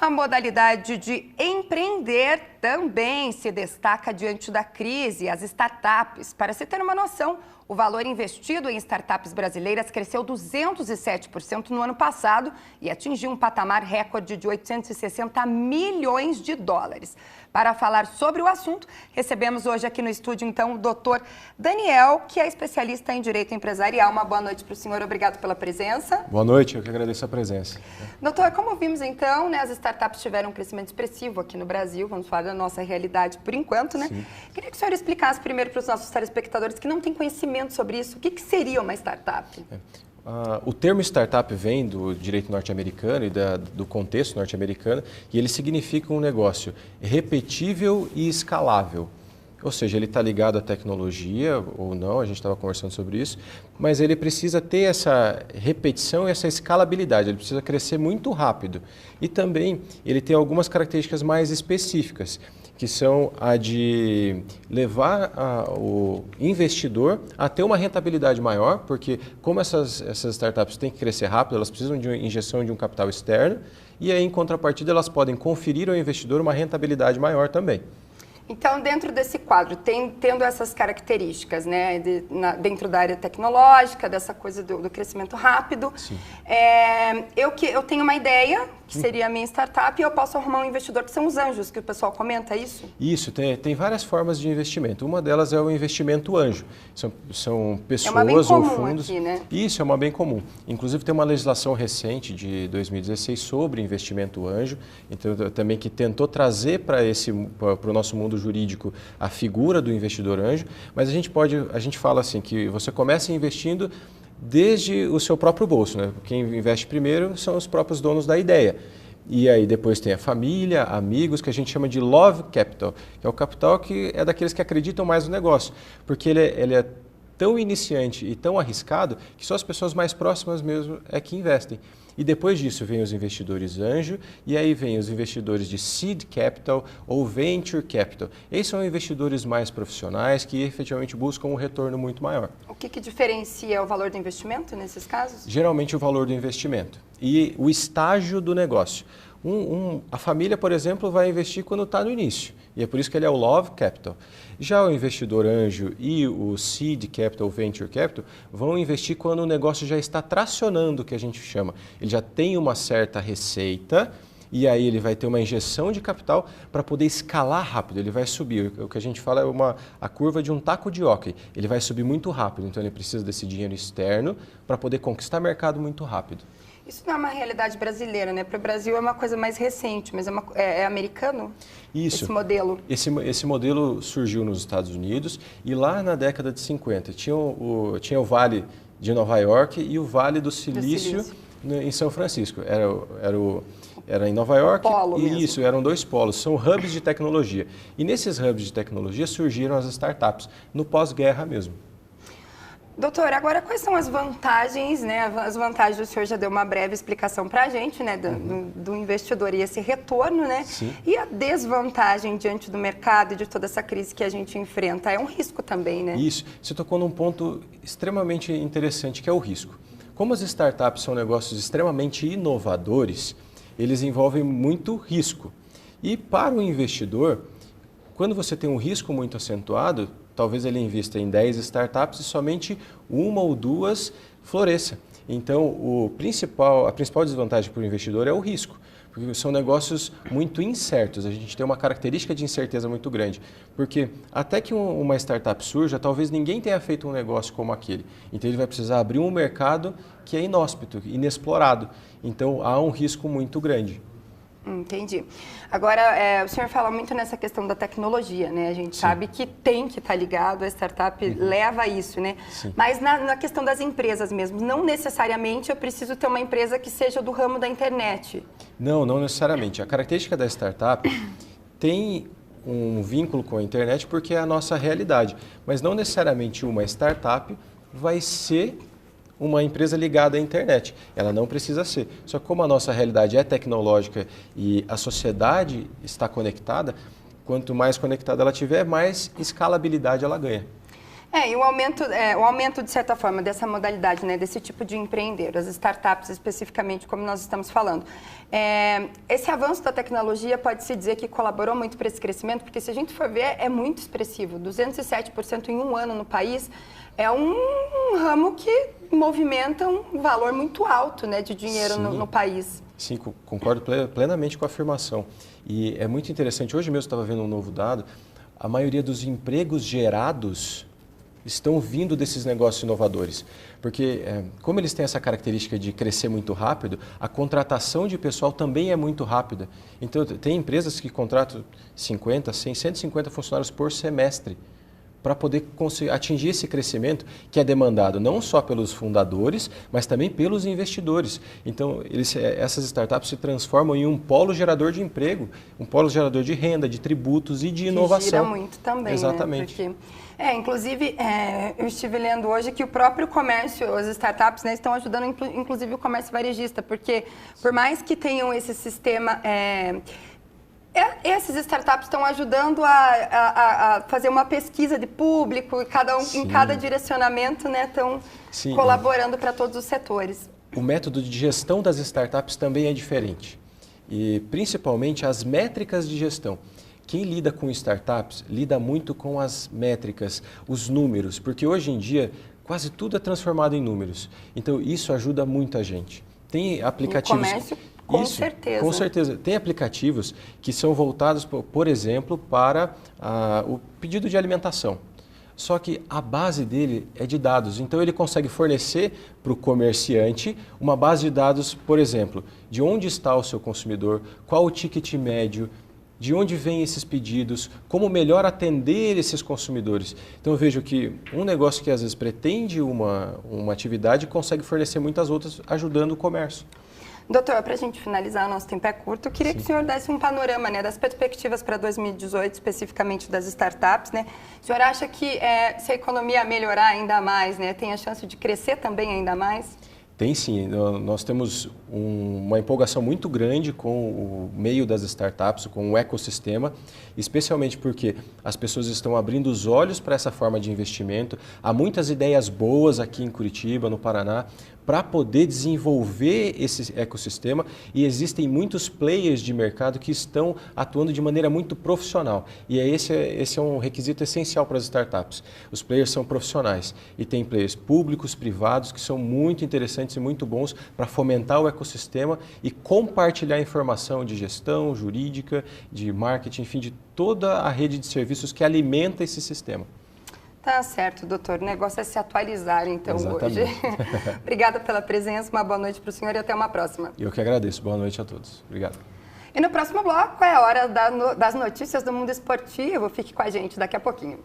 A modalidade de empreender também se destaca diante da crise. As startups, para se ter uma noção, o valor investido em startups brasileiras cresceu 207% no ano passado e atingiu um patamar recorde de 860 milhões de dólares. Para falar sobre o assunto, recebemos hoje aqui no estúdio, então, o doutor Daniel, que é especialista em Direito Empresarial. Uma boa noite para o senhor, obrigado pela presença. Boa noite, eu que agradeço a presença. Doutor, como vimos então, né, as startups tiveram um crescimento expressivo aqui no Brasil, vamos falar da nossa realidade por enquanto, né? Sim. Queria que o senhor explicasse primeiro para os nossos telespectadores que não têm conhecimento sobre isso, o que seria uma startup? O termo startup vem do direito norte-americano e do contexto norte-americano e ele significa um negócio repetível e escalável. Ou seja, ele está ligado à tecnologia ou não, a gente estava conversando sobre isso, mas ele precisa ter essa repetição e essa escalabilidade, ele precisa crescer muito rápido. E também ele tem algumas características mais específicas, que são a de levar o investidor a ter uma rentabilidade maior, porque como essas startups têm que crescer rápido, elas precisam de uma injeção de um capital externo, e aí em contrapartida elas podem conferir ao investidor uma rentabilidade maior também. Então, dentro desse quadro, tendo essas características, né, dentro da área tecnológica, dessa coisa do crescimento rápido, eu tenho uma ideia, que seria a minha startup, e eu posso arrumar um investidor, que são os anjos, que o pessoal comenta, é isso? Isso, tem várias formas de investimento. Uma delas é o investimento anjo. São pessoas uma bem ou comum fundos. Aqui, né? Isso, é uma bem comum. Inclusive tem uma legislação recente de 2016 sobre investimento anjo, então também que tentou trazer para o nosso mundo jurídico a figura do investidor anjo, mas a gente fala assim que você começa investindo desde o seu próprio bolso, né? Quem investe primeiro são os próprios donos da ideia. E aí depois tem a família, amigos, que a gente chama de love capital, que é o capital que é daqueles que acreditam mais no negócio, porque ele é tão iniciante e tão arriscado que só as pessoas mais próximas mesmo é que investem. E depois disso vem os investidores anjo e aí vem os investidores de seed capital ou venture capital. Esses são investidores mais profissionais que efetivamente buscam um retorno muito maior. O que diferencia o valor do investimento nesses casos? Geralmente o valor do investimento e o estágio do negócio. A família, por exemplo, vai investir quando está no início, e é por isso que ele é o Love Capital. Já o investidor anjo e o Seed Capital, Venture Capital, vão investir quando o negócio já está tracionando, que a gente chama. Ele já tem uma certa receita, e aí ele vai ter uma injeção de capital para poder escalar rápido, ele vai subir. O que a gente fala é a curva de um taco de hóquei. Ele vai subir muito rápido, então ele precisa desse dinheiro externo para poder conquistar mercado muito rápido. Isso não é uma realidade brasileira, né? Para o Brasil é uma coisa mais recente, mas é americano? Isso. Esse modelo? Esse modelo surgiu nos Estados Unidos e lá na década de 50 tinha o Vale de Nova York e o Vale do Silício. Em São Francisco. Era em Nova York. Polo e mesmo. Isso, eram dois polos, são hubs de tecnologia. E nesses hubs de tecnologia surgiram as startups, no pós-guerra mesmo. Doutor, agora quais são as vantagens, né? As vantagens, o senhor já deu uma breve explicação para a gente, né? Do investidor e esse retorno, né? Sim. E a desvantagem diante do mercado e de toda essa crise que a gente enfrenta? É um risco também, né? Isso, você tocou num ponto extremamente interessante, que é o risco. Como as startups são negócios extremamente inovadores, eles envolvem muito risco. E para o investidor, quando você tem um risco muito acentuado, talvez ele invista em 10 startups e somente uma ou duas floresça. Então, a principal desvantagem para o investidor é o risco, porque são negócios muito incertos. A gente tem uma característica de incerteza muito grande, porque até que uma startup surja, talvez ninguém tenha feito um negócio como aquele. Então, ele vai precisar abrir um mercado que é inóspito, inexplorado. Então, há um risco muito grande. Entendi. Agora, o senhor fala muito nessa questão da tecnologia, né? A gente sabe que tem que estar ligado, a startup leva a isso, né? Sim. Mas na questão das empresas mesmo, não necessariamente eu preciso ter uma empresa que seja do ramo da internet. Não necessariamente. A característica da startup tem um vínculo com a internet porque é a nossa realidade, mas não necessariamente uma startup vai ser uma empresa ligada à internet. Ela não precisa ser. Só que como a nossa realidade é tecnológica e a sociedade está conectada, quanto mais conectada ela tiver, mais escalabilidade ela ganha. E o aumento, de certa forma, dessa modalidade, né, desse tipo de empreender, as startups especificamente, como nós estamos falando. Esse avanço da tecnologia pode-se dizer que colaborou muito para esse crescimento, porque se a gente for ver, é muito expressivo. 207% em um ano no país é um ramo que movimenta um valor muito alto, né, de dinheiro no país. Sim, concordo plenamente com a afirmação. E é muito interessante, hoje mesmo estava vendo um novo dado, a maioria dos empregos gerados estão vindo desses negócios inovadores. Porque, como eles têm essa característica de crescer muito rápido, a contratação de pessoal também é muito rápida. Então, tem empresas que contratam 50, 100, 150 funcionários por semestre para poder atingir esse crescimento que é demandado não só pelos fundadores, mas também pelos investidores. Então, essas startups se transformam em um polo gerador de emprego, um polo gerador de renda, de tributos e de inovação. Gira muito também, exatamente. Né? Porque, inclusive, eu estive lendo hoje que o próprio comércio, as startups, né, estão ajudando, inclusive, o comércio varejista, porque por mais que tenham esse sistema... Esses startups estão ajudando a fazer uma pesquisa de público e em cada direcionamento, né, estão colaborando para todos os setores. O método de gestão das startups também é diferente e principalmente as métricas de gestão. Quem lida com startups lida muito com as métricas, os números, porque hoje em dia quase tudo é transformado em números. Então isso ajuda muita gente. Tem aplicativos... No comércio, com certeza. Com certeza. Tem aplicativos que são voltados, por exemplo, para o pedido de alimentação. Só que a base dele é de dados. Então ele consegue fornecer para o comerciante uma base de dados, por exemplo, de onde está o seu consumidor, qual o ticket médio, de onde vêm esses pedidos, como melhor atender esses consumidores. Então eu vejo que um negócio que às vezes pretende uma atividade consegue fornecer muitas outras, ajudando o comércio. Doutor, para a gente finalizar, o nosso tempo é curto, eu queria que o senhor desse um panorama, né, das perspectivas para 2018, especificamente das startups. Né? O senhor acha que se a economia melhorar ainda mais, né, tem a chance de crescer também ainda mais? Tem sim, nós temos uma empolgação muito grande com o meio das startups, com o ecossistema, especialmente porque as pessoas estão abrindo os olhos para essa forma de investimento. Há muitas ideias boas aqui em Curitiba, no Paraná, para poder desenvolver esse ecossistema e existem muitos players de mercado que estão atuando de maneira muito profissional. E esse é um requisito essencial para as startups. Os players são profissionais e tem players públicos, privados, que são muito interessantes e muito bons para fomentar o ecossistema e compartilhar informação de gestão, jurídica, de marketing, enfim, de toda a rede de serviços que alimenta esse sistema. Tá certo, doutor. O negócio é se atualizar, então, exatamente. Hoje. Obrigada pela presença, uma boa noite para o senhor e até uma próxima. Eu que agradeço. Boa noite a todos. Obrigado. E no próximo bloco é a hora das notícias do mundo esportivo. Fique com a gente daqui a pouquinho.